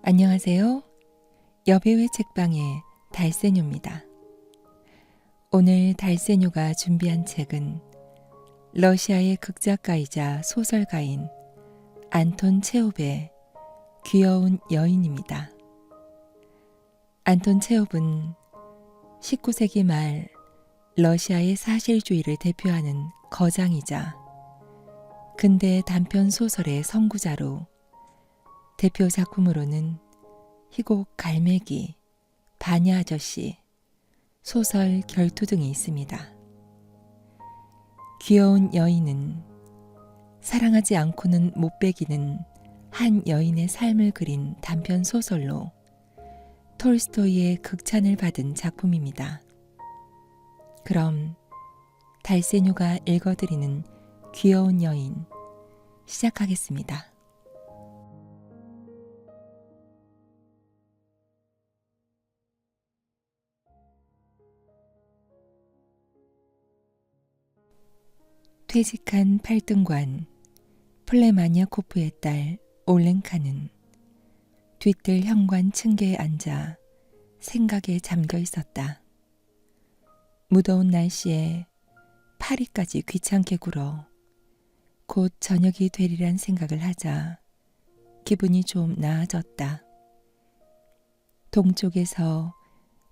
안녕하세요. 여배우의 책방의 달세뇨입니다. 오늘 달세뇨가 준비한 책은 러시아의 극작가이자 소설가인 안톤 체홉의 귀여운 여인입니다. 안톤 체홉은 19세기 말 러시아의 사실주의를 대표하는 거장이자 근대 단편 소설의 선구자로 대표 작품으로는 희곡 갈매기, 바냐 아저씨, 소설 결투 등이 있습니다. 귀여운 여인은 사랑하지 않고는 못 베기는 한 여인의 삶을 그린 단편 소설로 톨스토이의 극찬을 받은 작품입니다. 그럼 달세뇨가 읽어드리는 귀여운 여인 시작하겠습니다. 퇴직한 팔등관 플레마냐코프의 딸 올렌카는 뒤뜰 현관 층계에 앉아 생각에 잠겨 있었다. 무더운 날씨에 파리까지 귀찮게 굴어 곧 저녁이 되리란 생각을 하자 기분이 좀 나아졌다. 동쪽에서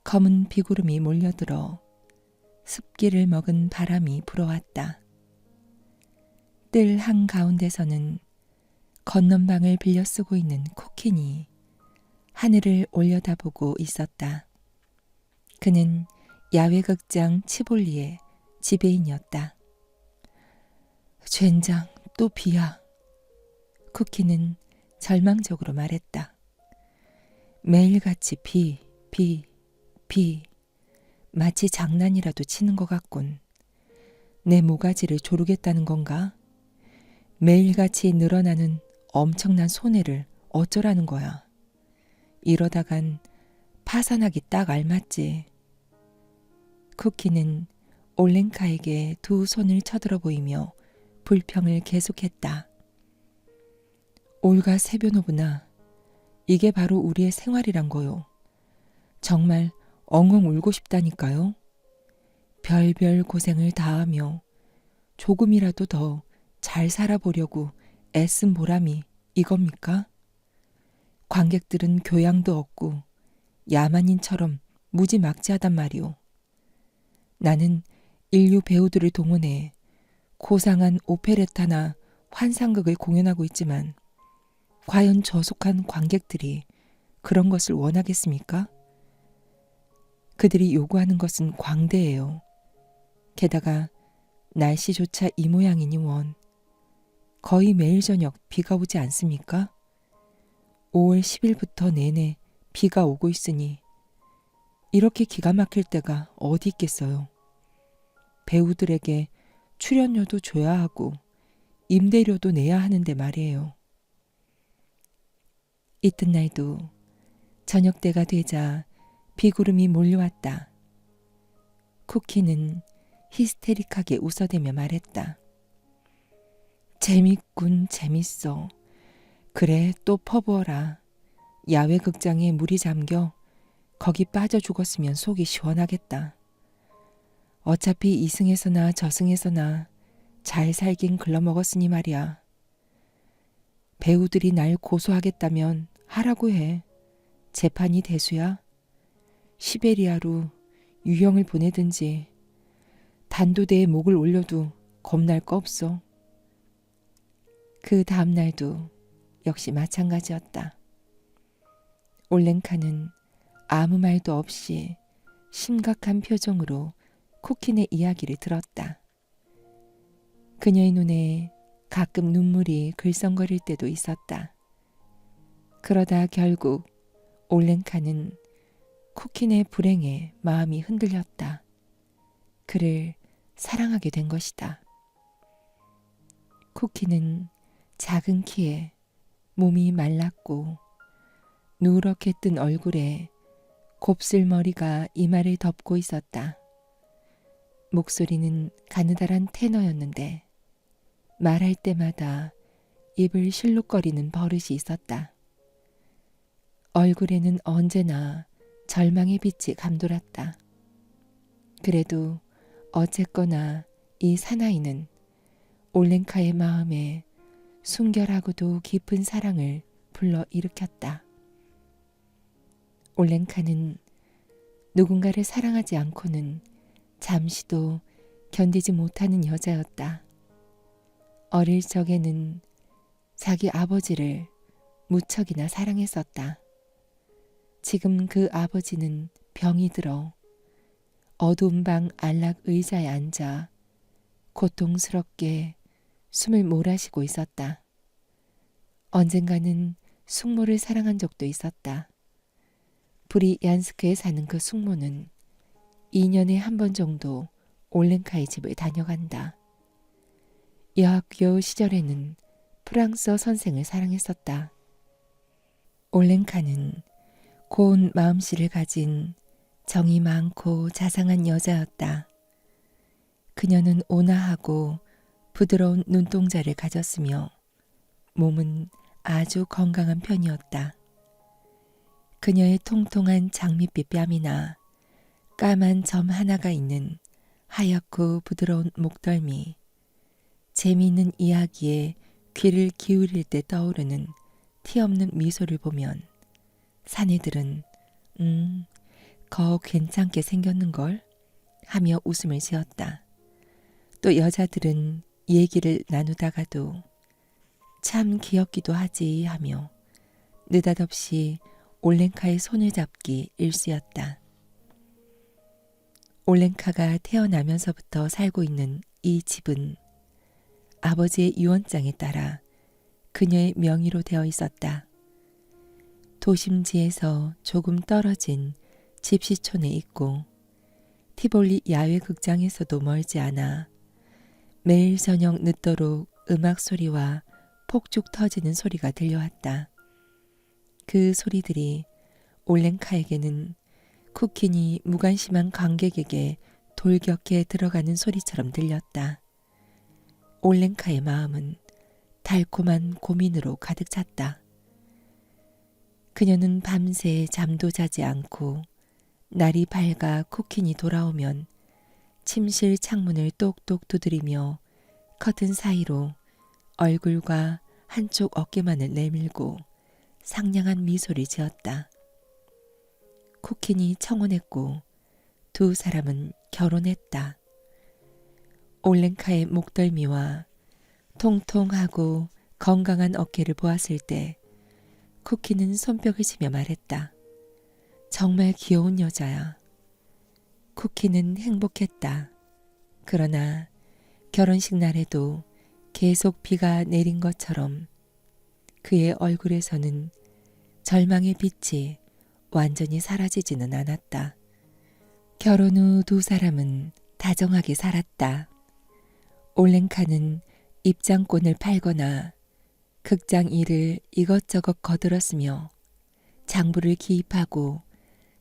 검은 비구름이 몰려들어 습기를 먹은 바람이 불어왔다. 뜰 한가운데서는 건넌방을 빌려 쓰고 있는 코킨이 하늘을 올려다보고 있었다. 그는 야외극장 치볼리의 지배인이었다. 젠장, 또 비야. 쿠키는 절망적으로 말했다. 매일같이 비. 마치 장난이라도 치는 것 같군. 내 모가지를 조르겠다는 건가? 매일같이 늘어나는 엄청난 손해를 어쩌라는 거야. 이러다간 파산하기 딱 알맞지. 쿠키는 올렌카에게 두 손을 쳐들어 보이며 불평을 계속했다. 올가 세변호구나. 이게 바로 우리의 생활이란 거요. 정말 엉엉 울고 싶다니까요. 별별 고생을 다하며 조금이라도 더 잘 살아보려고 애쓴 보람이 이겁니까? 관객들은 교양도 없고 야만인처럼 무지막지하단 말이오. 나는 인류 배우들을 동원해 고상한 오페레타나 환상극을 공연하고 있지만 과연 저속한 관객들이 그런 것을 원하겠습니까? 그들이 요구하는 것은 광대예요. 게다가 날씨조차 이 모양이니 원. 거의 매일 저녁 비가 오지 않습니까? 5월 10일부터 내내 비가 오고 있으니 이렇게 기가 막힐 때가 어디 있겠어요. 배우들에게 출연료도 줘야 하고 임대료도 내야 하는데 말이에요. 이튿날도 저녁 때가 되자 비구름이 몰려왔다. 쿠키는 히스테릭하게 웃어대며 말했다. 재밌군, 재밌어. 그래, 또 퍼부어라. 야외 극장에 물이 잠겨 거기 빠져 죽었으면 속이 시원하겠다. 어차피 이승에서나 저승에서나 잘 살긴 글러먹었으니 말이야. 배우들이 날 고소하겠다면 하라고 해. 재판이 대수야. 시베리아로 유형을 보내든지 단도대에 목을 올려도 겁날 거 없어. 그 다음 날도 역시 마찬가지였다. 올렌카는 아무 말도 없이 심각한 표정으로 쿠킨의 이야기를 들었다. 그녀의 눈에 가끔 눈물이 글썽거릴 때도 있었다. 그러다 결국 올렌카는 쿠킨의 불행에 마음이 흔들렸다. 그를 사랑하게 된 것이다. 쿠키는 작은 키에 몸이 말랐고 누렇게 뜬 얼굴에 곱슬머리가 이마를 덮고 있었다. 목소리는 가느다란 테너였는데 말할 때마다 입을 실룩거리는 버릇이 있었다. 얼굴에는 언제나 절망의 빛이 감돌았다. 그래도 어쨌거나 이 사나이는 올랭카의 마음에 순결하고도 깊은 사랑을 불러일으켰다. 올랭카는 누군가를 사랑하지 않고는 잠시도 견디지 못하는 여자였다. 어릴 적에는 자기 아버지를 무척이나 사랑했었다. 지금 그 아버지는 병이 들어 어두운 방 안락 의자에 앉아 고통스럽게 숨을 몰아쉬고 있었다. 언젠가는 숙모를 사랑한 적도 있었다. 브리얀스크에 사는 그 숙모는 2년에 한 번 정도 올랭카의 집을 다녀간다. 여학교 시절에는 프랑스어 선생을 사랑했었다. 올랭카는 고운 마음씨를 가진 정이 많고 자상한 여자였다. 그녀는 온화하고 부드러운 눈동자를 가졌으며 몸은 아주 건강한 편이었다. 그녀의 통통한 장밋빛 뺨이나 까만 점 하나가 있는 하얗고 부드러운 목덜미, 재미있는 이야기에 귀를 기울일 때 떠오르는 티없는 미소를 보면 사내들은 거 괜찮게 생겼는걸 하며 웃음을 지었다. 또 여자들은 얘기를 나누다가도 참 귀엽기도 하지 하며 느닷없이 올랭카의 손을 잡기 일쑤였다. 올랭카가 태어나면서부터 살고 있는 이 집은 아버지의 유언장에 따라 그녀의 명의로 되어 있었다. 도심지에서 조금 떨어진 집시촌에 있고 티볼리 야외 극장에서도 멀지 않아 매일 저녁 늦도록 음악 소리와 폭죽 터지는 소리가 들려왔다. 그 소리들이 올랭카에게는 쿠킨이 무관심한 관객에게 돌격해 들어가는 소리처럼 들렸다. 올랭카의 마음은 달콤한 고민으로 가득 찼다. 그녀는 밤새 잠도 자지 않고 날이 밝아 쿠킨이 돌아오면 침실 창문을 똑똑 두드리며 커튼 사이로 얼굴과 한쪽 어깨만을 내밀고 상냥한 미소를 지었다. 쿠킨이 청혼했고 두 사람은 결혼했다. 올랭카의 목덜미와 통통하고 건강한 어깨를 보았을 때 쿠키는 손뼉을 치며 말했다. 정말 귀여운 여자야. 쿠키는 행복했다. 그러나 결혼식 날에도 계속 비가 내린 것처럼 그의 얼굴에서는 절망의 빛이 완전히 사라지지는 않았다. 결혼 후 두 사람은 다정하게 살았다. 올랭카는 입장권을 팔거나 극장 일을 이것저것 거들었으며 장부를 기입하고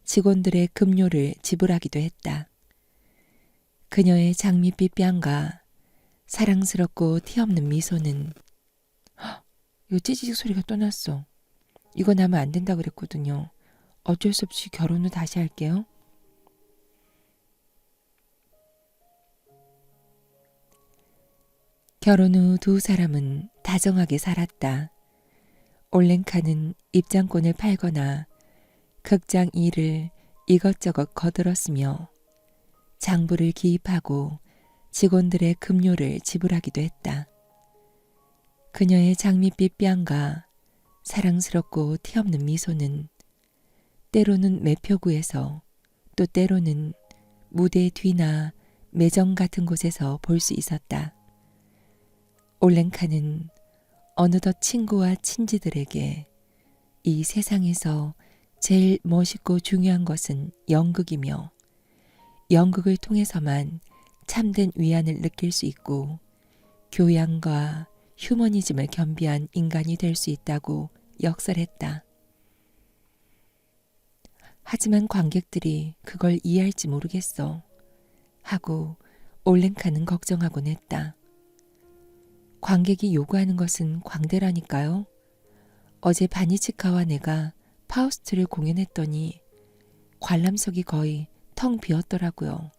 직원들의 급료를 지불하기도 했다. 그녀의 장밋빛 뺨과 사랑스럽고 티없는 미소는 이거 찌지직 소리가 또 났어. 이거 나면 안 된다 그랬거든요. 어쩔 수 없이 결혼 후 다시 할게요. 결혼 후 두 사람은 다정하게 살았다. 올랭카는 입장권을 팔거나 극장 일을 이것저것 거들었으며 장부를 기입하고 직원들의 급료를 지불하기도 했다. 그녀의 장밋빛 뺨과 사랑스럽고 티없는 미소는 때로는 매표구에서 또 때로는 무대 뒤나 매점 같은 곳에서 볼 수 있었다. 올랭카는 어느덧 친구와 친지들에게 이 세상에서 제일 멋있고 중요한 것은 연극이며 연극을 통해서만 참된 위안을 느낄 수 있고 교양과 휴머니즘을 겸비한 인간이 될 수 있다고 역설했다. 하지만 관객들이 그걸 이해할지 모르겠어 하고 올랭카는 걱정하곤 했다. 관객이 요구하는 것은 광대라니까요. 어제 바니치카와 내가 파우스트를 공연했더니 관람석이 거의 텅 비었더라고요.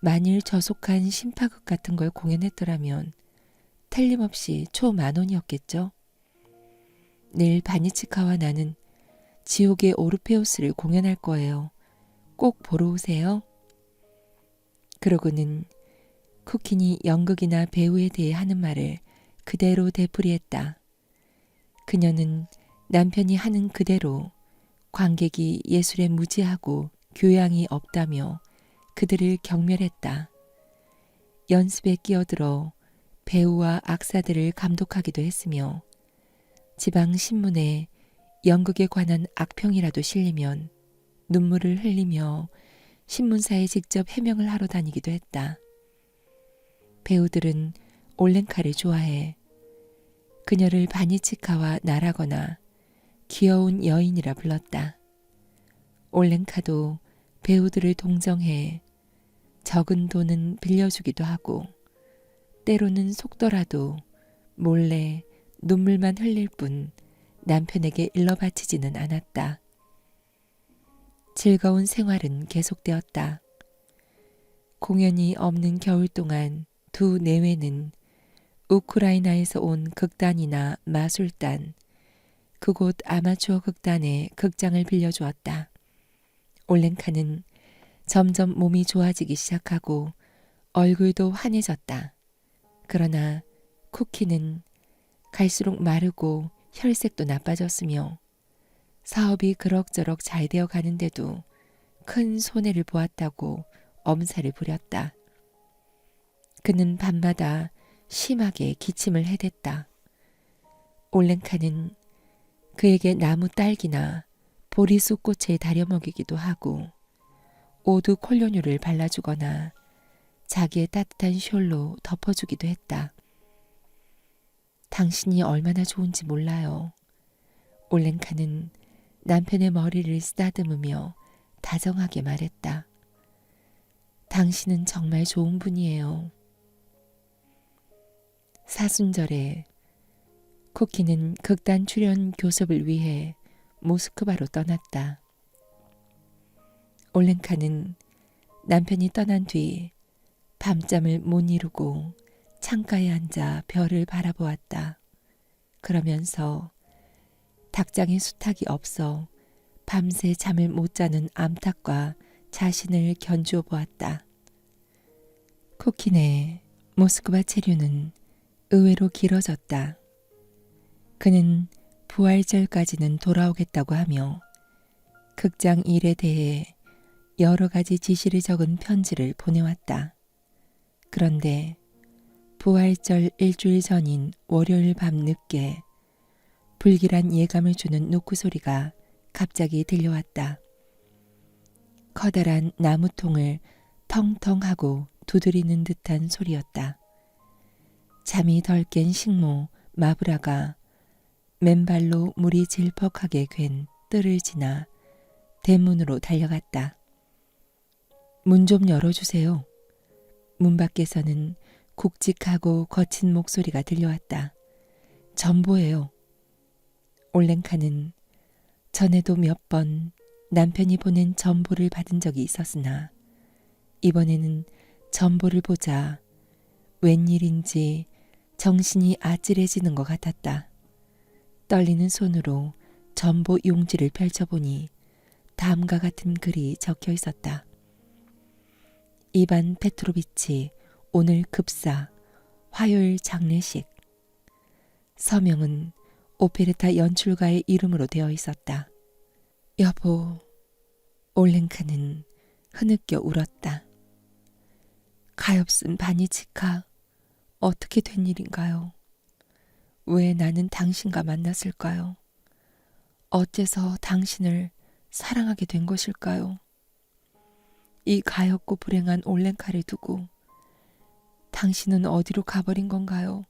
만일 저속한 심파극 같은 걸 공연했더라면 틀림없이 초10,000원이었겠죠. 내일 바니치카와 나는 지옥의 오르페우스를 공연할 거예요. 꼭 보러 오세요. 그러고는 쿠킨이 연극이나 배우에 대해 하는 말을 그대로 되풀이했다. 그녀는 남편이 하는 그대로 관객이 예술에 무지하고 교양이 없다며 그들을 경멸했다. 연습에 끼어들어 배우와 악사들을 감독하기도 했으며 지방 신문에 연극에 관한 악평이라도 실리면 눈물을 흘리며 신문사에 직접 해명을 하러 다니기도 했다. 배우들은 올렌카를 좋아해 그녀를 바니치카와 나라거나 귀여운 여인이라 불렀다. 올렌카도 배우들을 동정해 적은 돈은 빌려주기도 하고 때로는 속더라도 몰래 눈물만 흘릴 뿐 남편에게 일러 바치지는 않았다. 즐거운 생활은 계속되었다. 공연이 없는 겨울 동안 두 내외는 우크라이나에서 온 극단이나 마술단, 그곳 아마추어 극단에 극장을 빌려주었다. 올렌카는 점점 몸이 좋아지기 시작하고 얼굴도 환해졌다. 그러나 쿠키는 갈수록 마르고 혈색도 나빠졌으며 사업이 그럭저럭 잘 되어 가는데도 큰 손해를 보았다고 엄살을 부렸다. 그는 밤마다 심하게 기침을 해댔다. 올렌카는 그에게 나무 딸기나 보리수 꽃을 다려 먹이기도 하고 오두 콜로뉴를 발라주거나 자기의 따뜻한 숄로 덮어주기도 했다. 당신이 얼마나 좋은지 몰라요. 올렌카는 남편의 머리를 쓰다듬으며 다정하게 말했다. 당신은 정말 좋은 분이에요. 사순절에 쿠키는 극단 출연 교섭을 위해 모스크바로 떠났다. 올렌카는 남편이 떠난 뒤 밤잠을 못 이루고 창가에 앉아 별을 바라보았다. 그러면서 닭장에 수탉이 없어 밤새 잠을 못 자는 암탉과 자신을 견주어 보았다. 쿠키네 모스크바 체류는 의외로 길어졌다. 그는 부활절까지는 돌아오겠다고 하며 극장 일에 대해 여러 가지 지시를 적은 편지를 보내왔다. 그런데 부활절 일주일 전인 월요일 밤 늦게 불길한 예감을 주는 노크 소리가 갑자기 들려왔다. 커다란 나무통을 텅텅 하고 두드리는 듯한 소리였다. 잠이 덜 깬 식모 마브라가 맨발로 물이 질퍽하게 괜 뜰을 지나 대문으로 달려갔다. 문 좀 열어주세요. 문 밖에서는 굵직하고 거친 목소리가 들려왔다. 전보예요. 올렌카는 전에도 몇 번 남편이 보낸 전보를 받은 적이 있었으나 이번에는 전보를 보자 웬일인지 정신이 아찔해지는 것 같았다. 떨리는 손으로 전보 용지를 펼쳐보니 다음과 같은 글이 적혀 있었다. 이반 페트로비치 오늘 급사 화요일 장례식. 서명은 오페레타 연출가의 이름으로 되어 있었다. 여보, 올렌카는 흐느껴 울었다. 가엾은 바니치카, 어떻게 된 일인가요? 왜 나는 당신과 만났을까요? 어째서 당신을 사랑하게 된 것일까요? 이 가엾고 불행한 올렌카를 두고 당신은 어디로 가버린 건가요?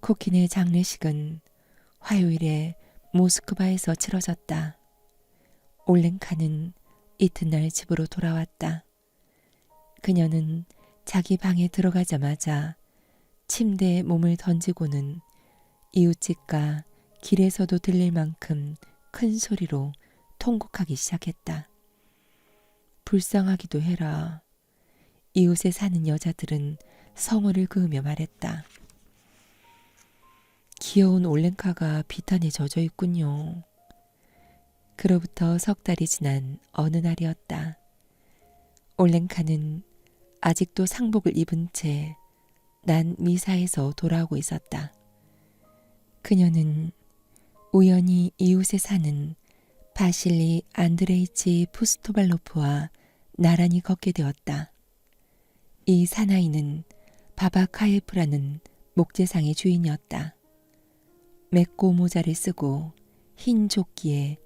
쿠킨의 장례식은 화요일에 모스크바에서 치러졌다. 올렌카는 이튿날 집으로 돌아왔다. 그녀는 자기 방에 들어가자마자 침대에 몸을 던지고는 이웃집과 길에서도 들릴 만큼 큰 소리로 통곡하기 시작했다. 불쌍하기도 해라. 이웃에 사는 여자들은 성호를 그으며 말했다. 귀여운 올랭카가 비탄에 젖어 있군요. 그로부터 석 달이 지난 어느 날이었다. 올랭카는 아직도 상복을 입은 채 난 미사에서 돌아오고 있었다. 그녀는 우연히 이웃에 사는 바실리 안드레이치 푸스토발로프와 나란히 걷게 되었다. 이 사나이는 바바카예프라는 목재상의 주인이었다. 맥고 모자를 쓰고 흰 조끼에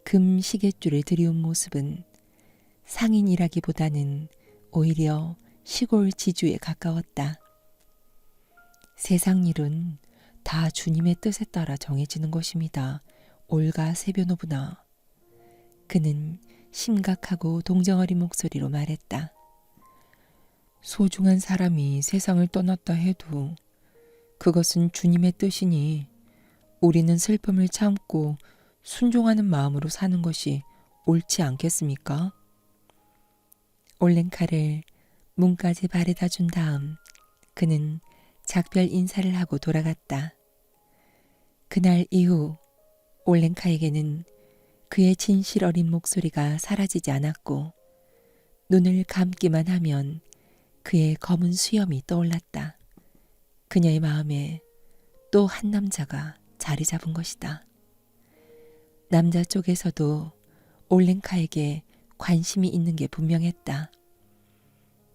금 시계줄을 들이운 모습은 상인이라기보다는 오히려 시골 지주에 가까웠다. 세상 일은 다 주님의 뜻에 따라 정해지는 것입니다. 올가 세변호부나. 그는 심각하고 동정어린 목소리로 말했다. 소중한 사람이 세상을 떠났다 해도 그것은 주님의 뜻이니 우리는 슬픔을 참고 순종하는 마음으로 사는 것이 옳지 않겠습니까? 올랭카를 문까지 바래다 준 다음 그는 작별 인사를 하고 돌아갔다. 그날 이후 올랭카에게는 그의 진실 어린 목소리가 사라지지 않았고 눈을 감기만 하면 그의 검은 수염이 떠올랐다. 그녀의 마음에 또 한 남자가 자리 잡은 것이다. 남자 쪽에서도 올랭카에게 관심이 있는 게 분명했다.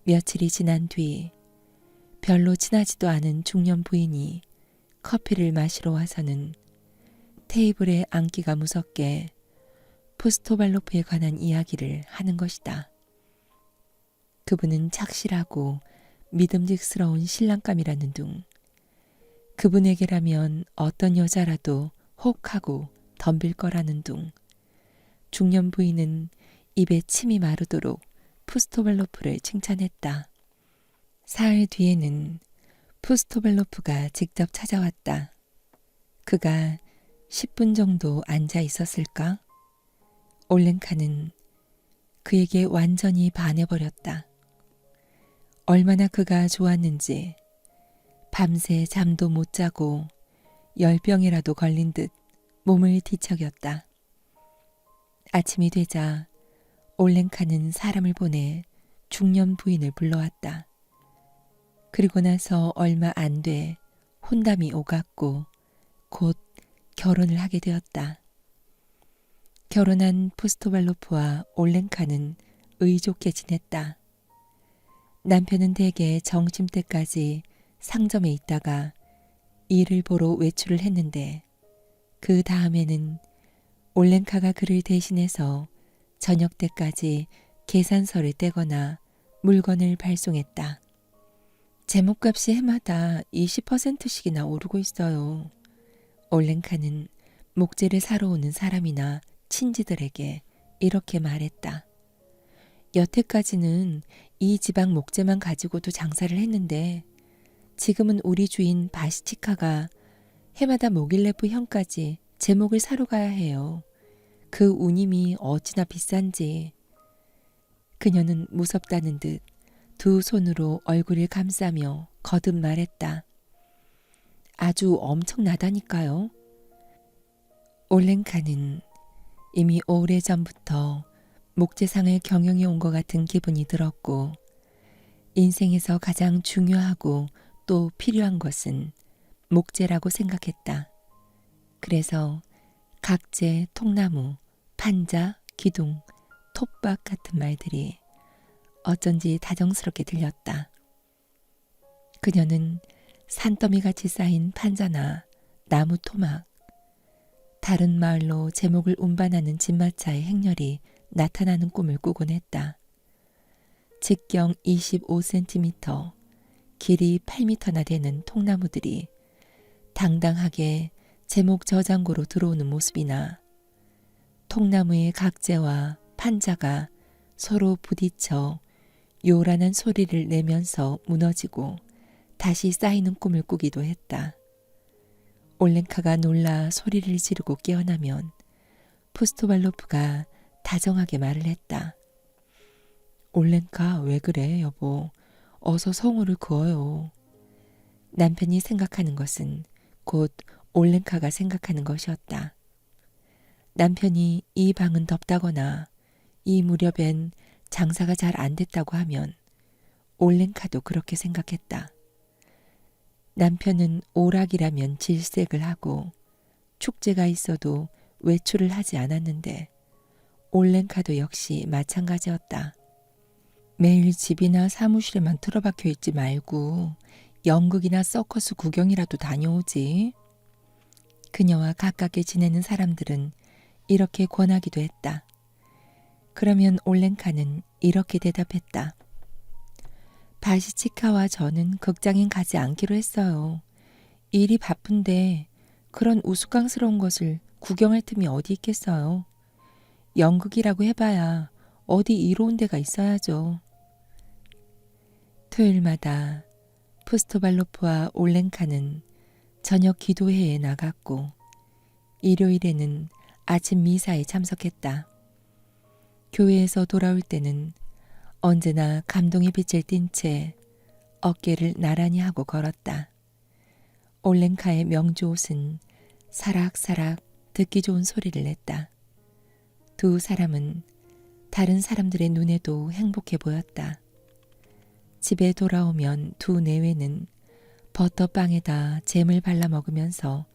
며칠이 지난 뒤 별로 친하지도 않은 중년 부인이 커피를 마시러 와서는 테이블에 앉기가 무섭게 푸스토발로프에 관한 이야기를 하는 것이다. 그분은 착실하고 믿음직스러운 신랑감이라는 둥. 그분에게라면 어떤 여자라도 혹하고 덤빌 거라는 둥. 중년 부인은 입에 침이 마르도록 푸스토발로프를 칭찬했다. 사흘 뒤에는 푸스토발로프가 직접 찾아왔다. 그가 10분 정도 앉아 있었을까? 올랭카는 그에게 완전히 반해버렸다. 얼마나 그가 좋았는지 밤새 잠도 못 자고 열병이라도 걸린 듯 몸을 뒤척였다. 아침이 되자 올랭카는 사람을 보내 중년 부인을 불러왔다. 그리고 나서 얼마 안 돼 혼담이 오갔고 곧 결혼을 하게 되었다. 결혼한 푸스토발로프와 올랭카는 의좋게 지냈다. 남편은 대개 점심때까지 상점에 있다가 일을 보러 외출을 했는데 그 다음에는 올랭카가 그를 대신해서 저녁 때까지 계산서를 떼거나 물건을 발송했다. 제목값이 해마다 20%씩이나 오르고 있어요. 올랭카는 목재를 사러 오는 사람이나 친지들에게 이렇게 말했다. 여태까지는 이 지방 목재만 가지고도 장사를 했는데 지금은 우리 주인 바시치카가 해마다 모길레프 형까지 제목을 사러 가야 해요. 그 운임이 어찌나 비싼지. 그녀는 무섭다는 듯 두 손으로 얼굴을 감싸며 거듭 말했다. 아주 엄청나다니까요. 올랭카는 이미 오래전부터 목재상을 경영해 온 것 같은 기분이 들었고 인생에서 가장 중요하고 또 필요한 것은 목재라고 생각했다. 그래서 각재, 통나무, 판자, 기둥, 톱박 같은 말들이 어쩐지 다정스럽게 들렸다. 그녀는 산더미같이 쌓인 판자나 나무 토막, 다른 마을로 제목을 운반하는 진마차의 행렬이 나타나는 꿈을 꾸곤 했다. 직경 25cm, 길이 8m나 되는 통나무들이 당당하게 제목 저장고로 들어오는 모습이나 통나무의 각재와 판자가 서로 부딪혀 요란한 소리를 내면서 무너지고 다시 쌓이는 꿈을 꾸기도 했다. 올렌카가 놀라 소리를 지르고 깨어나면 푸스토발로프가 다정하게 말을 했다. 올렌카 왜 그래 여보. 어서 성우를 그어요. 남편이 생각하는 것은 곧 올렌카가 생각하는 것이었다. 남편이 이 방은 덥다거나 이 무렵엔 장사가 잘 안 됐다고 하면 올렌카도 그렇게 생각했다. 남편은 오락이라면 질색을 하고 축제가 있어도 외출을 하지 않았는데 올렌카도 역시 마찬가지였다. 매일 집이나 사무실에만 틀어박혀 있지 말고 연극이나 서커스 구경이라도 다녀오지. 그녀와 가깝게 지내는 사람들은 이렇게 권하기도 했다. 그러면 올렌카는 이렇게 대답했다. 바시치카와 저는 극장엔 가지 않기로 했어요. 일이 바쁜데 그런 우스꽝스러운 것을 구경할 틈이 어디 있겠어요. 연극이라고 해봐야 어디 이로운 데가 있어야죠. 토요일마다 푸스토발로프와 올렌카는 저녁 기도회에 나갔고 일요일에는 아침 미사에 참석했다. 교회에서 돌아올 때는 언제나 감동의 빛을 띤 채 어깨를 나란히 하고 걸었다. 올렌카의 명주 옷은 사락사락 듣기 좋은 소리를 냈다. 두 사람은 다른 사람들의 눈에도 행복해 보였다. 집에 돌아오면 두 내외는 버터빵에다 잼을 발라 먹으면서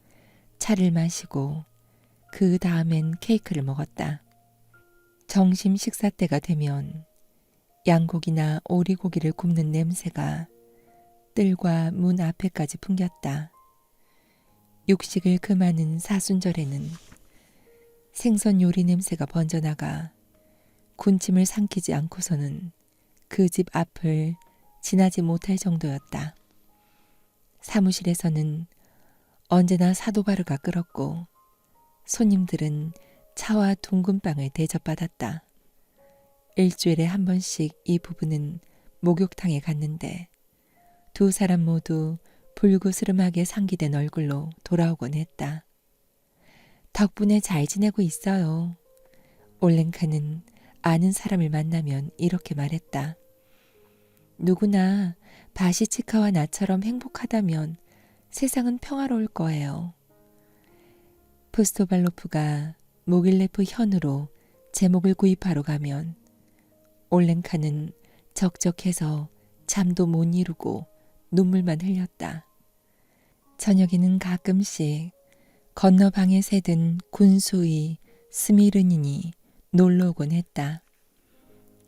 차를 마시고 그 다음엔 케이크를 먹었다. 점심 식사 때가 되면 양고기나 오리고기를 굽는 냄새가 뜰과 문 앞에까지 풍겼다. 육식을 금하는 사순절에는 생선 요리 냄새가 번져나가 군침을 삼키지 않고서는 그 집 앞을 지나지 못할 정도였다. 사무실에서는 언제나 사도바르가 끓었고 손님들은 차와 둥근빵을 대접받았다. 일주일에 한 번씩 이 부부는 목욕탕에 갔는데 두 사람 모두 불구스름하게 상기된 얼굴로 돌아오곤 했다. 덕분에 잘 지내고 있어요. 올렌카는 아는 사람을 만나면 이렇게 말했다. 누구나 바시치카와 나처럼 행복하다면 세상은 평화로울 거예요. 푸스토발로프가 모길레프 현으로 제목을 구입하러 가면 올렌카는 적적해서 잠도 못 이루고 눈물만 흘렸다. 저녁에는 가끔씩 건너 방에 새든 군수의 스미르닌이 놀러 오곤 했다.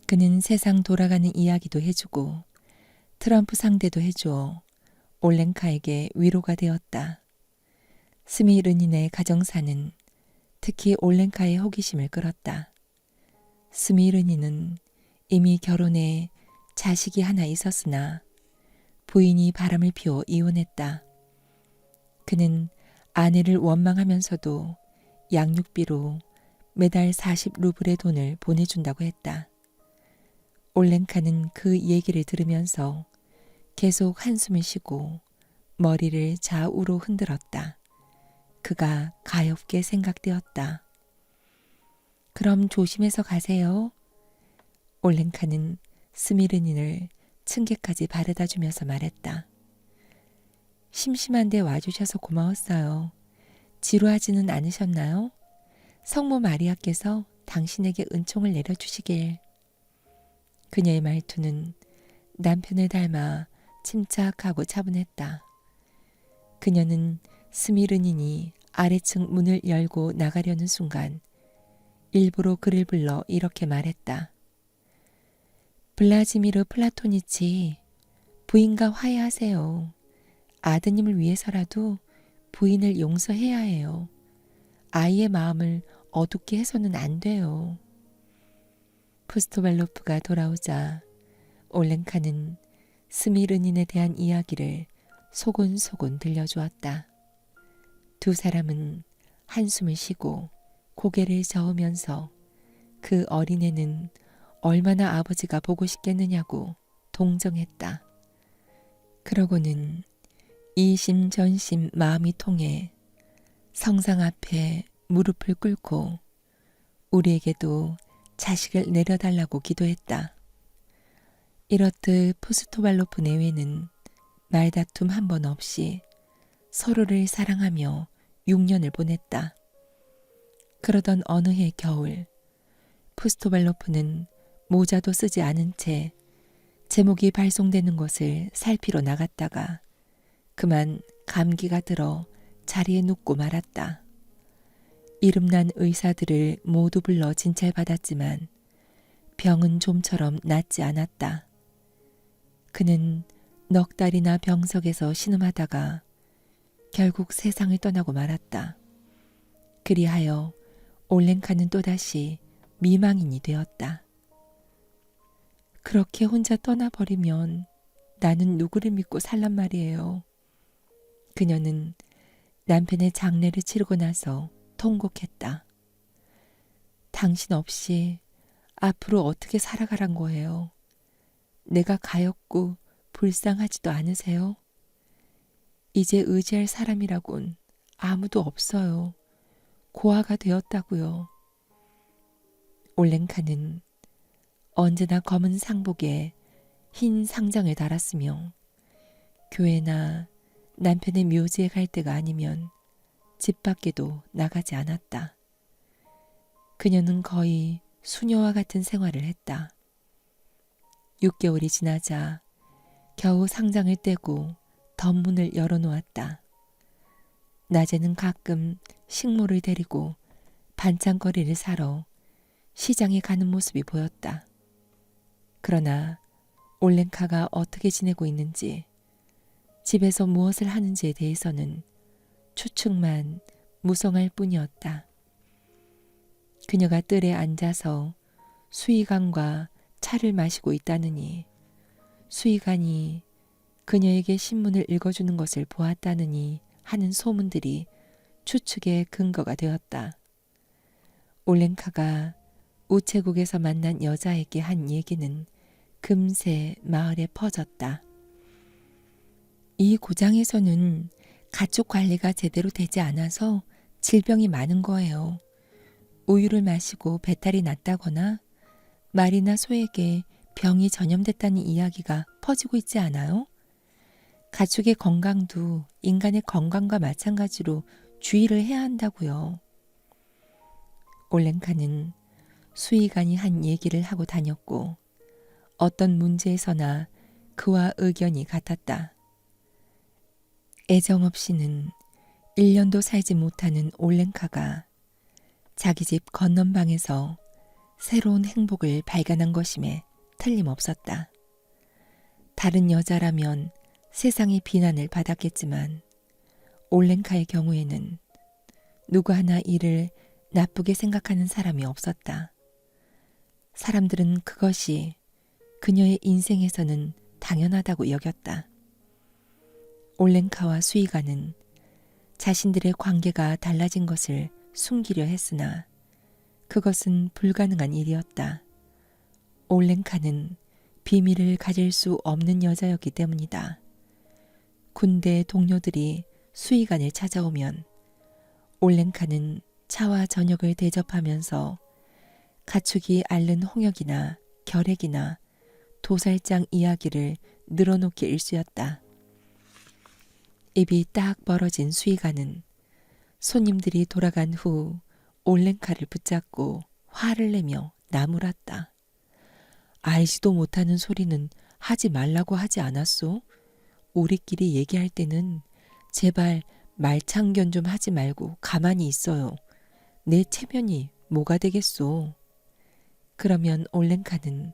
그는 세상 돌아가는 이야기도 해주고 트럼프 상대도 해주어 올렌카에게 위로가 되었다. 스미르닌의 가정사는 특히 올렌카의 호기심을 끌었다. 스미르닌은 이미 결혼해 자식이 하나 있었으나 부인이 바람을 피워 이혼했다. 그는 아내를 원망하면서도 양육비로 매달 40루블의 돈을 보내준다고 했다. 올렌카는 그 얘기를 들으면서 계속 한숨을 쉬고 머리를 좌우로 흔들었다. 그가 가엾게 생각되었다. 그럼 조심해서 가세요. 올렌카는 스미르닌을 층계까지 바래다 주면서 말했다. 심심한데 와주셔서 고마웠어요. 지루하지는 않으셨나요? 성모 마리아께서 당신에게 은총을 내려주시길. 그녀의 말투는 남편을 닮아 침착하고 차분했다. 그녀는 스미르닌이 아래층 문을 열고 나가려는 순간 일부러 그를 불러 이렇게 말했다. 블라지미르 플라토니치, 부인과 화해하세요. 아드님을 위해서라도 부인을 용서해야 해요. 아이의 마음을 어둡게 해서는 안 돼요. 푸스토발로프가 돌아오자 올렌카는 스미르닌에 대한 이야기를 소곤소곤 들려주었다. 두 사람은 한숨을 쉬고 고개를 저으면서 그 어린애는 얼마나 아버지가 보고 싶겠느냐고 동정했다. 그러고는 이심전심 마음이 통해 성상 앞에 무릎을 꿇고 우리에게도 자식을 내려달라고 기도했다. 이렇듯 푸스토발로프 내외는 말다툼 한 번 없이 서로를 사랑하며 6년을 보냈다. 그러던 어느 해 겨울, 푸스토발로프는 모자도 쓰지 않은 채 제목이 발송되는 곳을 살피러 나갔다가 그만 감기가 들어 자리에 눕고 말았다. 이름난 의사들을 모두 불러 진찰받았지만 병은 좀처럼 낫지 않았다. 그는 넉 달이나 병석에서 신음하다가 결국 세상을 떠나고 말았다. 그리하여 올랭카는 또다시 미망인이 되었다. 그렇게 혼자 떠나버리면 나는 누구를 믿고 살란 말이에요. 그녀는 남편의 장례를 치르고 나서 통곡했다. 당신 없이 앞으로 어떻게 살아가란 거예요? 내가 가엾고 불쌍하지도 않으세요? 이제 의지할 사람이라곤 아무도 없어요. 고아가 되었다고요. 올랭카는 언제나 검은 상복에 흰 상장을 달았으며 교회나 남편의 묘지에 갈 때가 아니면 집 밖에도 나가지 않았다. 그녀는 거의 수녀와 같은 생활을 했다. 6개월이 지나자 겨우 상장을 떼고 덧문을 열어놓았다. 낮에는 가끔 식모를 데리고 반찬거리를 사러 시장에 가는 모습이 보였다. 그러나 올랭카가 어떻게 지내고 있는지, 집에서 무엇을 하는지에 대해서는 추측만 무성할 뿐이었다. 그녀가 뜰에 앉아서 수의관과 차를 마시고 있다느니, 수의관이 그녀에게 신문을 읽어주는 것을 보았다느니 하는 소문들이 추측의 근거가 되었다. 올랭카가 우체국에서 만난 여자에게 한 얘기는 금세 마을에 퍼졌다. 이 고장에서는 가축 관리가 제대로 되지 않아서 질병이 많은 거예요. 우유를 마시고 배탈이 났다거나 말이나 소에게 병이 전염됐다는 이야기가 퍼지고 있지 않아요? 가축의 건강도 인간의 건강과 마찬가지로 주의를 해야 한다고요. 올랭카는 수의관이 한 얘기를 하고 다녔고 어떤 문제에서나 그와 의견이 같았다. 애정 없이는 1년도 살지 못하는 올랭카가 자기 집 건넌방에서 새로운 행복을 발견한 것임에 틀림없었다. 다른 여자라면 세상의 비난을 받았겠지만 올랭카의 경우에는 누구 하나 이를 나쁘게 생각하는 사람이 없었다. 사람들은 그것이 그녀의 인생에서는 당연하다고 여겼다. 올랭카와 수의관은 자신들의 관계가 달라진 것을 숨기려 했으나 그것은 불가능한 일이었다. 올랭카는 비밀을 가질 수 없는 여자였기 때문이다. 군대 동료들이 수의관을 찾아오면 올랭카는 차와 저녁을 대접하면서 가축이 앓는 홍역이나 결핵이나 도살장 이야기를 늘어놓기 일쑤였다. 입이 딱 벌어진 수의관은 손님들이 돌아간 후 올랭카를 붙잡고 화를 내며 나무랐다. 알지도 못하는 소리는 하지 말라고 하지 않았소? 우리끼리 얘기할 때는 제발 말창견 좀 하지 말고 가만히 있어요. 내 체면이 뭐가 되겠소? 그러면 올랭카는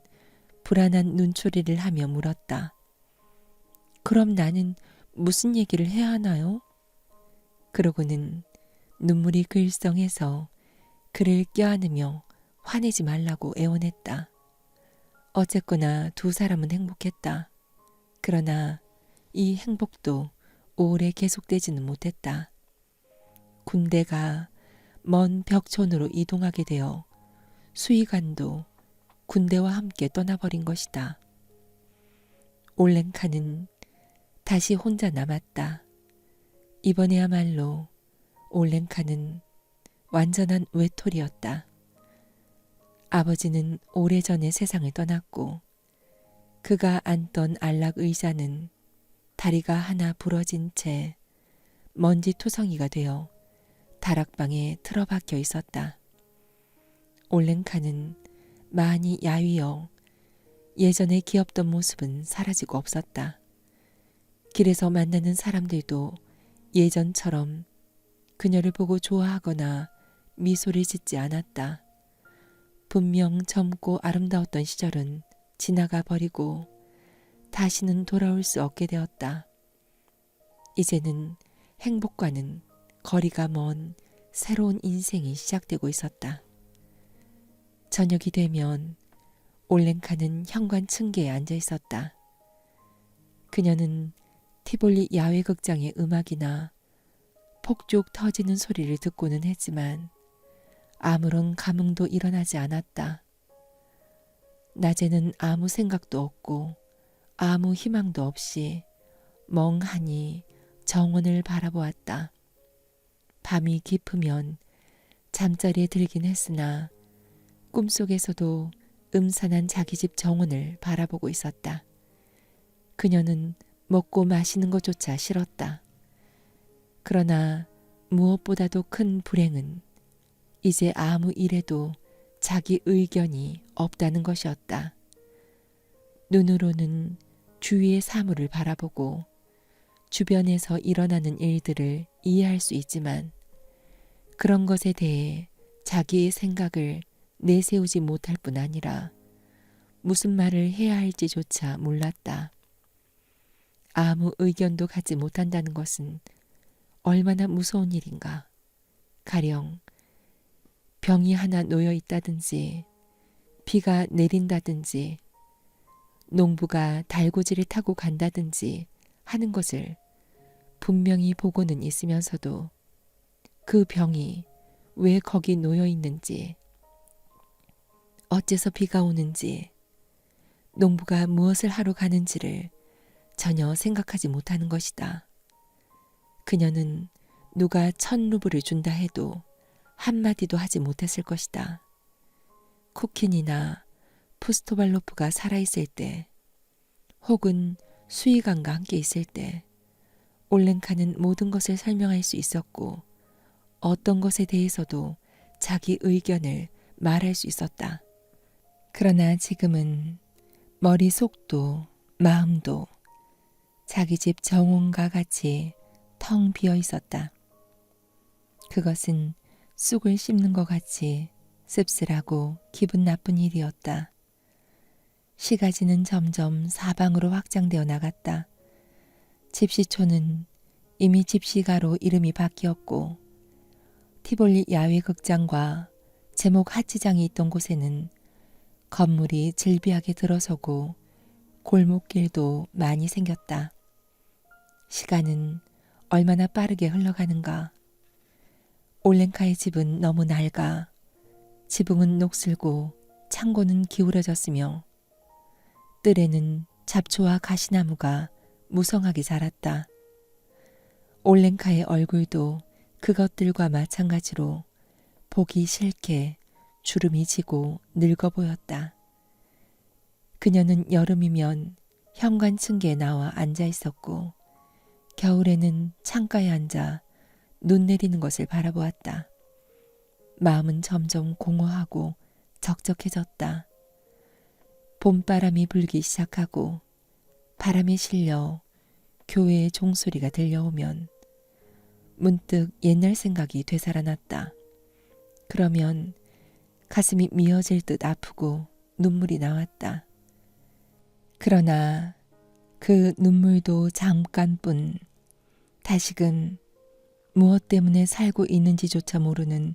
불안한 눈초리를 하며 물었다. 그럼 나는 무슨 얘기를 해야 하나요? 그러고는 눈물이 글썽해서 그를 껴안으며 화내지 말라고 애원했다. 어쨌거나 두 사람은 행복했다. 그러나 이 행복도 오래 계속되지는 못했다. 군대가 먼 벽촌으로 이동하게 되어 수의관도 군대와 함께 떠나버린 것이다. 올랭카는 다시 혼자 남았다. 이번에야말로 올랭카는 완전한 외톨이였다. 아버지는 오래전에 세상을 떠났고 그가 앉던 안락 의자는 다리가 하나 부러진 채 먼지 투성이가 되어 다락방에 틀어박혀 있었다. 올랭카는 많이 야위어 예전에 귀엽던 모습은 사라지고 없었다. 길에서 만나는 사람들도 예전처럼 그녀를 보고 좋아하거나 미소를 짓지 않았다. 분명 젊고 아름다웠던 시절은 지나가 버리고 다시는 돌아올 수 없게 되었다. 이제는 행복과는 거리가 먼 새로운 인생이 시작되고 있었다. 저녁이 되면 올랭카는 현관 층계에 앉아 있었다. 그녀는 티볼리 야외극장의 음악이나 폭죽 터지는 소리를 듣고는 했지만 아무런 감흥도 일어나지 않았다. 낮에는 아무 생각도 없고 아무 희망도 없이 멍하니 정원을 바라보았다. 밤이 깊으면 잠자리에 들긴 했으나 꿈속에서도 음산한 자기 집 정원을 바라보고 있었다. 그녀는 먹고 마시는 것조차 싫었다. 그러나 무엇보다도 큰 불행은 이제 아무 일에도 자기 의견이 없다는 것이었다. 눈으로는 주위의 사물을 바라보고 주변에서 일어나는 일들을 이해할 수 있지만 그런 것에 대해 자기의 생각을 내세우지 못할 뿐 아니라 무슨 말을 해야 할지조차 몰랐다. 아무 의견도 갖지 못한다는 것은 얼마나 무서운 일인가. 가령 병이 하나 놓여 있다든지 비가 내린다든지 농부가 달구지를 타고 간다든지 하는 것을 분명히 보고는 있으면서도 그 병이 왜 거기 놓여 있는지, 어째서 비가 오는지, 농부가 무엇을 하러 가는지를 전혀 생각하지 못하는 것이다. 그녀는 누가 1000루블을 준다 해도 한마디도 하지 못했을 것이다. 쿠킨이나 푸스토발로프가 살아있을 때 혹은 수의관과 함께 있을 때 올랭카는 모든 것을 설명할 수 있었고 어떤 것에 대해서도 자기 의견을 말할 수 있었다. 그러나 지금은 머릿속도 마음도 자기 집 정원과 같이 텅 비어 있었다. 그것은 쑥을 씹는 것 같이 씁쓸하고 기분 나쁜 일이었다. 시가지는 점점 사방으로 확장되어 나갔다. 집시초는 이미 집시가로 이름이 바뀌었고 티볼리 야외극장과 제목 하치장이 있던 곳에는 건물이 질비하게 들어서고 골목길도 많이 생겼다. 시간은 얼마나 빠르게 흘러가는가. 올랭카의 집은 너무 낡아 지붕은 녹슬고 창고는 기울어졌으며 뜰에는 잡초와 가시나무가 무성하게 자랐다. 올랭카의 얼굴도 그것들과 마찬가지로 보기 싫게 주름이 지고 늙어 보였다. 그녀는 여름이면 현관 층계에 나와 앉아 있었고 겨울에는 창가에 앉아 눈 내리는 것을 바라보았다. 마음은 점점 공허하고 적적해졌다. 봄바람이 불기 시작하고 바람에 실려 교회의 종소리가 들려오면 문득 옛날 생각이 되살아났다. 그러면 가슴이 미어질 듯 아프고 눈물이 나왔다. 그러나 그 눈물도 잠깐뿐 다시금 무엇 때문에 살고 있는지조차 모르는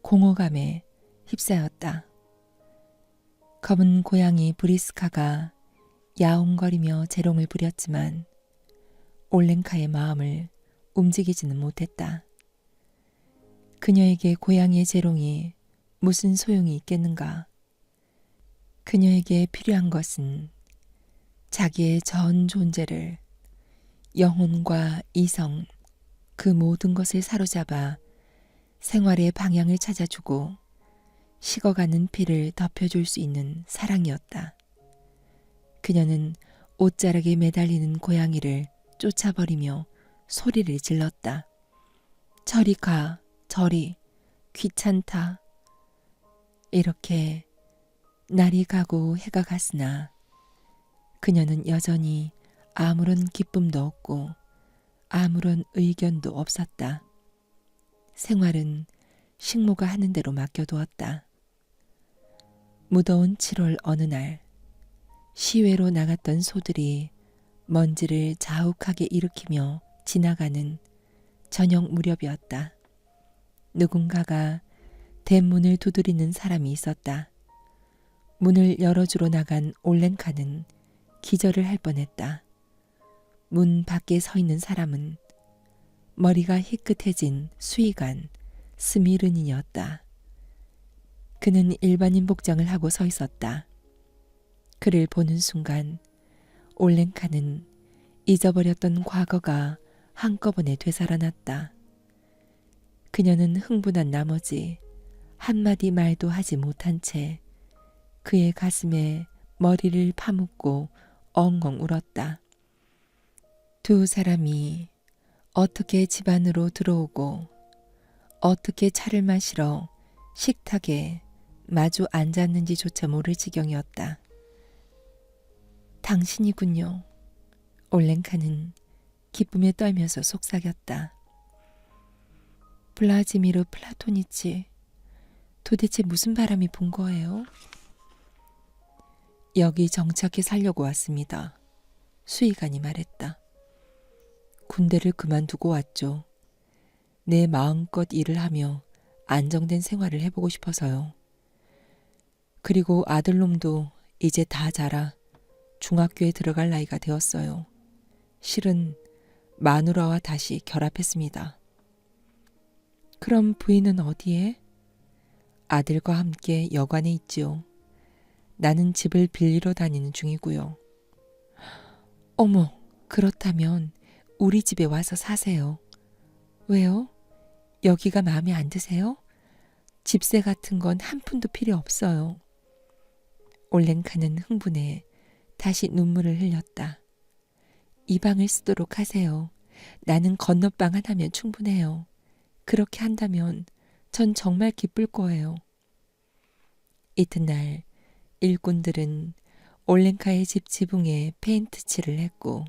공허감에 휩싸였다. 검은 고양이 브리스카가 야옹거리며 재롱을 부렸지만 올랭카의 마음을 움직이지는 못했다. 그녀에게 고양이의 재롱이 무슨 소용이 있겠는가. 그녀에게 필요한 것은 자기의 전 존재를 영혼과 이성 그 모든 것을 사로잡아 생활의 방향을 찾아주고 식어가는 피를 덮여줄 수 있는 사랑이었다. 그녀는 옷자락에 매달리는 고양이를 쫓아버리며 소리를 질렀다. 저리 가, 저리, 귀찮다. 이렇게 날이 가고 해가 갔으나 그녀는 여전히 아무런 기쁨도 없고 아무런 의견도 없었다. 생활은 식모가 하는 대로 맡겨두었다. 무더운 7월 어느 날 시외로 나갔던 소들이 먼지를 자욱하게 일으키며 지나가는 저녁 무렵이었다. 누군가가 대문을 두드리는 사람이 있었다. 문을 열어주러 나간 올랭카는 기절을 할 뻔했다. 문 밖에 서 있는 사람은 머리가 희끗해진 수의관 스미르닌이었다. 그는 일반인 복장을 하고 서 있었다. 그를 보는 순간 올랭카는 잊어버렸던 과거가 한꺼번에 되살아났다. 그녀는 흥분한 나머지 한마디 말도 하지 못한 채 그의 가슴에 머리를 파묻고 엉엉 울었다. 두 사람이 어떻게 집 안으로 들어오고 어떻게 차를 마시러 식탁에 마주 앉았는지조차 모를 지경이었다. 당신이군요. 올랭카는 기쁨에 떨면서 속삭였다. 블라지미르 플라토니치, 도대체 무슨 바람이 분 거예요? 여기 정착해 살려고 왔습니다. 수의관이 말했다. 군대를 그만두고 왔죠. 내 마음껏 일을 하며 안정된 생활을 해보고 싶어서요. 그리고 아들놈도 이제 다 자라 중학교에 들어갈 나이가 되었어요. 실은 마누라와 다시 결합했습니다. 그럼 부인은 어디에? 아들과 함께 여관에 있지요. 나는 집을 빌리러 다니는 중이고요. 어머, 그렇다면 우리 집에 와서 사세요. 왜요? 여기가 마음에 안 드세요? 집세 같은 건 한 푼도 필요 없어요. 올랭카는 흥분해 다시 눈물을 흘렸다. 이 방을 쓰도록 하세요. 나는 건너방 하나면 충분해요. 그렇게 한다면 전 정말 기쁠 거예요. 이튿날 일꾼들은 올랭카의 집 지붕에 페인트 칠을 했고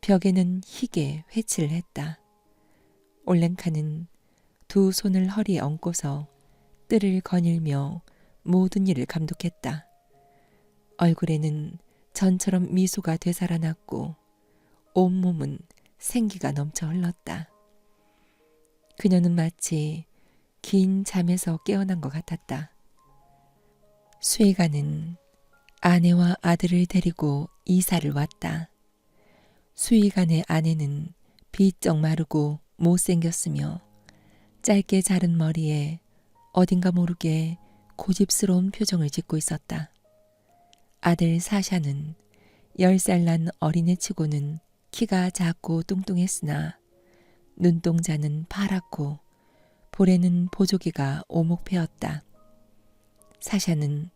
벽에는 희게 회칠을 했다. 올랭카는 두 손을 허리에 얹고서 뜰을 거닐며 모든 일을 감독했다. 얼굴에는 전처럼 미소가 되살아났고 온몸은 생기가 넘쳐 흘렀다. 그녀는 마치 긴 잠에서 깨어난 것 같았다. 수의관은 아내와 아들을 데리고 이사를 왔다. 수의관의 아내는 비쩍 마르고 못생겼으며 짧게 자른 머리에 어딘가 모르게 고집스러운 표정을 짓고 있었다. 아들 사샤는 10살 난 어린애치고는 키가 작고 뚱뚱했으나 눈동자는 파랗고 볼에는 보조개가 오목패였다. 사샤는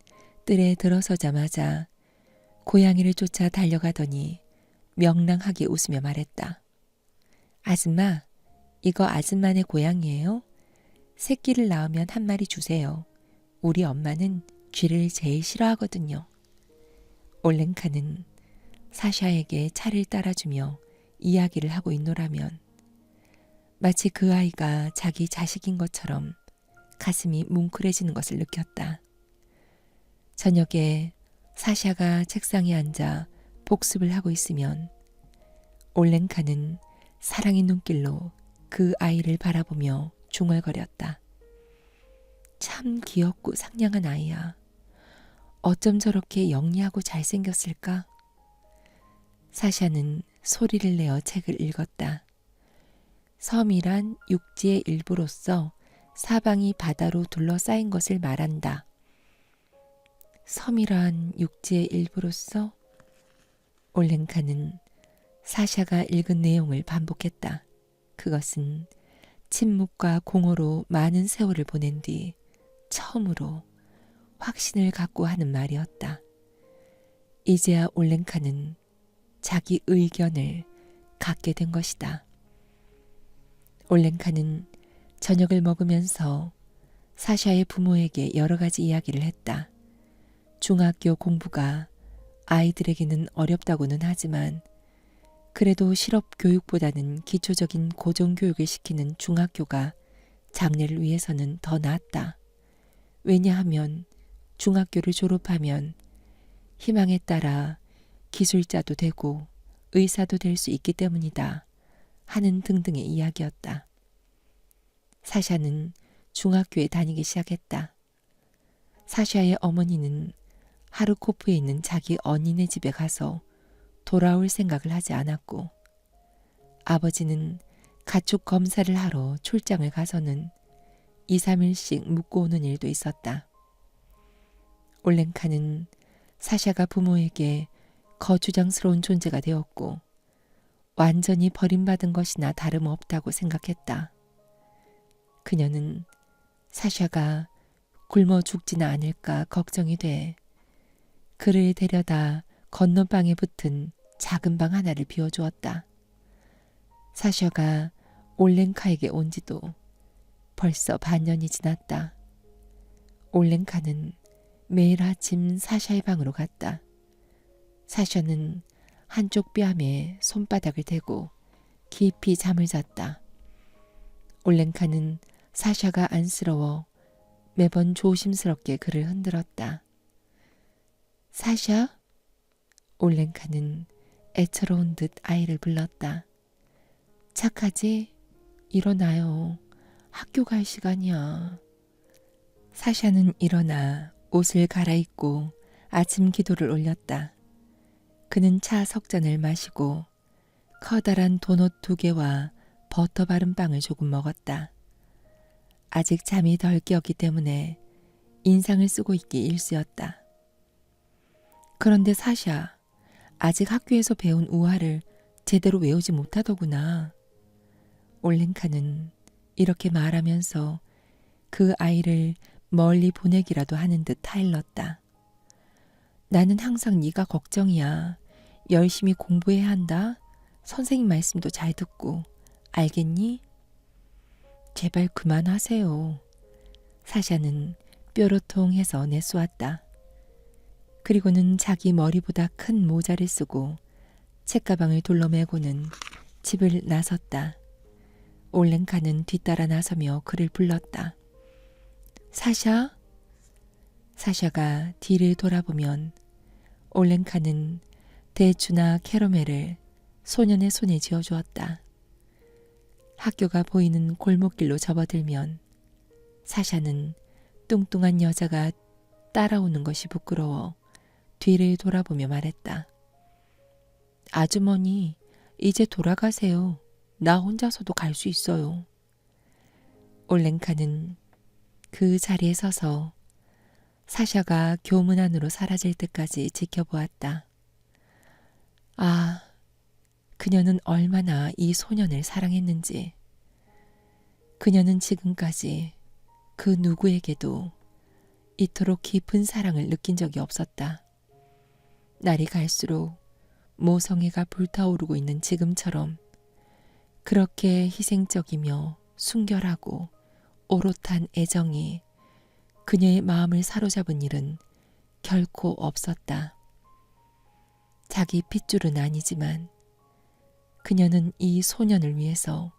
뜰에 들어서자마자 고양이를 쫓아 달려가더니 명랑하게 웃으며 말했다. 아줌마, 이거 아줌마네 고양이에요? 새끼를 낳으면 한 마리 주세요. 우리 엄마는 쥐를 제일 싫어하거든요. 올랭카는 사샤에게 차를 따라주며 이야기를 하고 있노라면 마치 그 아이가 자기 자식인 것처럼 가슴이 뭉클해지는 것을 느꼈다. 저녁에 사샤가 책상에 앉아 복습을 하고 있으면 올랭카는 사랑의 눈길로 그 아이를 바라보며 중얼거렸다. 참 귀엽고 상냥한 아이야. 어쩜 저렇게 영리하고 잘생겼을까? 사샤는 소리를 내어 책을 읽었다. 섬이란 육지의 일부로서 사방이 바다로 둘러싸인 것을 말한다. 섬이란 육지의 일부로서? 올랭카는 사샤가 읽은 내용을 반복했다. 그것은 침묵과 공허로 많은 세월을 보낸 뒤 처음으로 확신을 갖고 하는 말이었다. 이제야 올랭카는 자기 의견을 갖게 된 것이다. 올랭카는 저녁을 먹으면서 사샤의 부모에게 여러 가지 이야기를 했다. 중학교 공부가 아이들에게는 어렵다고는 하지만 그래도 실업 교육보다는 기초적인 고정 교육을 시키는 중학교가 장래를 위해서는 더 낫다. 왜냐하면 중학교를 졸업하면 희망에 따라 기술자도 되고 의사도 될 수 있기 때문이다. 하는 등등의 이야기였다. 사샤는 중학교에 다니기 시작했다. 사샤의 어머니는 하르코프에 있는 자기 언니네 집에 가서 돌아올 생각을 하지 않았고 아버지는 가축 검사를 하러 출장을 가서는 2, 3일씩 묵고 오는 일도 있었다. 올랭카는 사샤가 부모에게 거추장스러운 존재가 되었고 완전히 버림받은 것이나 다름없다고 생각했다. 그녀는 사샤가 굶어 죽지는 않을까 걱정이 돼 그를 데려다 건너방에 붙은 작은 방 하나를 비워주었다. 사샤가 올랭카에게 온 지도 벌써 반년이 지났다. 올랭카는 매일 아침 사샤의 방으로 갔다. 사샤는 한쪽 뺨에 손바닥을 대고 깊이 잠을 잤다. 올랭카는 사샤가 안쓰러워 매번 조심스럽게 그를 흔들었다. 사샤? 올랭카는 애처로운 듯 아이를 불렀다. 착하지? 일어나요. 학교 갈 시간이야. 사샤는 일어나 옷을 갈아입고 아침 기도를 올렸다. 그는 차 석잔을 마시고 커다란 도넛 2개와 버터 바른 빵을 조금 먹었다. 아직 잠이 덜 깨었기 때문에 인상을 쓰고 있기 일쑤였다. 그런데 사샤, 아직 학교에서 배운 우화를 제대로 외우지 못하더구나. 올랭카는 이렇게 말하면서 그 아이를 멀리 보내기라도 하는 듯 타일렀다. 나는 항상 네가 걱정이야. 열심히 공부해야 한다. 선생님 말씀도 잘 듣고. 알겠니? 제발 그만하세요. 사샤는 뾰로통해서 내쏘았다. 그리고는 자기 머리보다 큰 모자를 쓰고 책가방을 둘러매고는 집을 나섰다. 올랭카는 뒤따라 나서며 그를 불렀다. 사샤? 사샤가 뒤를 돌아보면 올랭카는 대추나 캐러멜을 소년의 손에 쥐어주었다. 학교가 보이는 골목길로 접어들면 사샤는 뚱뚱한 여자가 따라오는 것이 부끄러워 뒤를 돌아보며 말했다. 아주머니, 이제 돌아가세요. 나 혼자서도 갈 수 있어요. 올랭카는 그 자리에 서서 사샤가 교문 안으로 사라질 때까지 지켜보았다. 아, 그녀는 얼마나 이 소년을 사랑했는지. 그녀는 지금까지 그 누구에게도 이토록 깊은 사랑을 느낀 적이 없었다. 날이 갈수록 모성애가 불타오르고 있는 지금처럼 그렇게 희생적이며 순결하고 오롯한 애정이 그녀의 마음을 사로잡은 일은 결코 없었다. 자기 핏줄은 아니지만 그녀는 이 소년을 위해서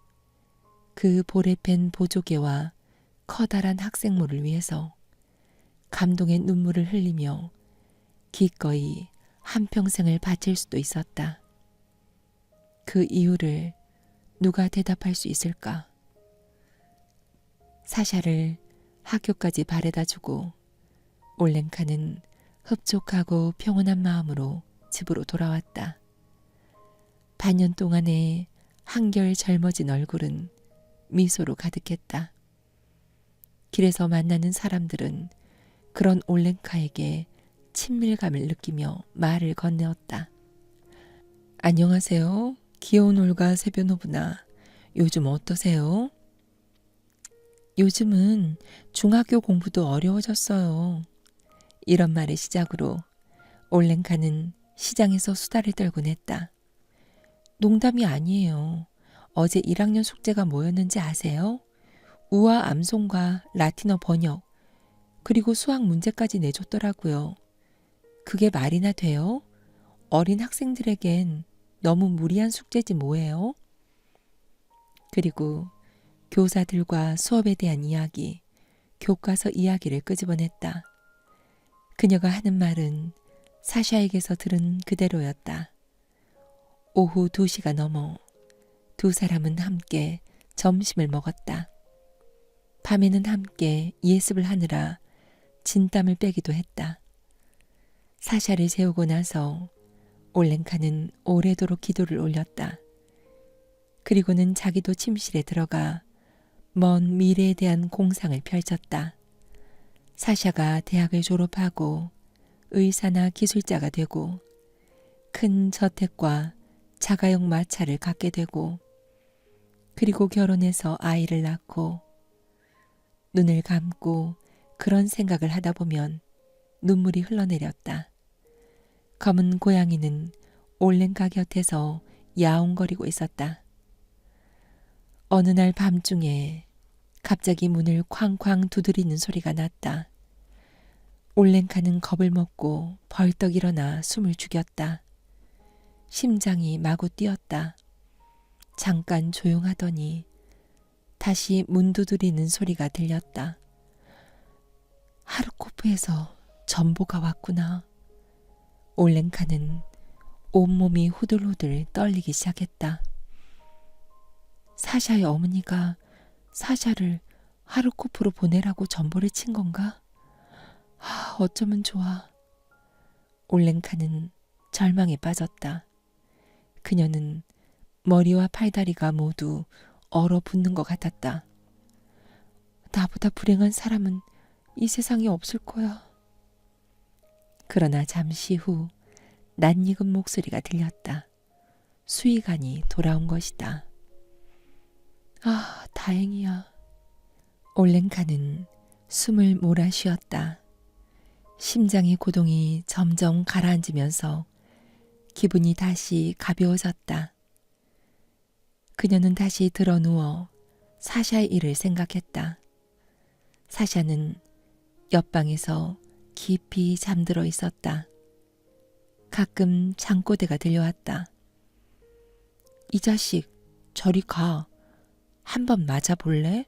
그 볼에 팬 보조개와 커다란 학생모를 위해서 감동의 눈물을 흘리며 기꺼이 한평생을 바칠 수도 있었다. 그 이유를 누가 대답할 수 있을까? 사샤를 학교까지 바래다주고 올랭카는 흡족하고 평온한 마음으로 집으로 돌아왔다. 반년 동안의 한결 젊어진 얼굴은 미소로 가득했다. 길에서 만나는 사람들은 그런 올랭카에게 친밀감을 느끼며 말을 건네었다. 안녕하세요. 귀여운 올가 세변호부나 요즘 어떠세요? 요즘은 중학교 공부도 어려워졌어요. 이런 말을 시작으로 올랭카는 시장에서 수다를 떨곤 했다. 농담이 아니에요. 어제 1학년 숙제가 뭐였는지 아세요? 우화 암송과 라틴어 번역, 그리고 수학 문제까지 내줬더라고요. 그게 말이나 돼요? 어린 학생들에겐 너무 무리한 숙제지 뭐예요? 그리고 교사들과 수업에 대한 이야기, 교과서 이야기를 끄집어냈다. 그녀가 하는 말은 사샤에게서 들은 그대로였다. 오후 2시가 넘어 두 사람은 함께 점심을 먹었다. 밤에는 함께 예습을 하느라 진땀을 빼기도 했다. 사샤를 재우고 나서 올랭카는 오래도록 기도를 올렸다. 그리고는 자기도 침실에 들어가 먼 미래에 대한 공상을 펼쳤다. 사샤가 대학을 졸업하고 의사나 기술자가 되고 큰 저택과 자가용 마차를 갖게 되고 그리고 결혼해서 아이를 낳고 눈을 감고 그런 생각을 하다 보면 눈물이 흘러내렸다. 검은 고양이는 올랭카 곁에서 야옹거리고 있었다. 어느 날 밤중에 갑자기 문을 쾅쾅 두드리는 소리가 났다. 올랭카는 겁을 먹고 벌떡 일어나 숨을 죽였다. 심장이 마구 뛰었다. 잠깐 조용하더니 다시 문 두드리는 소리가 들렸다. 하르코프에서 전보가 왔구나. 올랭카는 온몸이 후들후들 떨리기 시작했다. 사샤의 어머니가 사샤를 하르코프로 보내라고 전보를 친 건가? 어쩌면 좋아. 올랭카는 절망에 빠졌다. 그녀는 머리와 팔다리가 모두 얼어붙는 것 같았다. 나보다 불행한 사람은 이 세상에 없을 거야. 그러나 잠시 후 낯익은 목소리가 들렸다. 수의관이 돌아온 것이다. 다행이야. 올랭카는 숨을 몰아쉬었다. 심장의 고동이 점점 가라앉으면서 기분이 다시 가벼워졌다. 그녀는 다시 드러누워 사샤의 일을 생각했다. 사샤는 옆방에서 깊이 잠들어 있었다. 가끔 잠꼬대가 들려왔다. 이 자식, 저리 가. 한번 맞아볼래?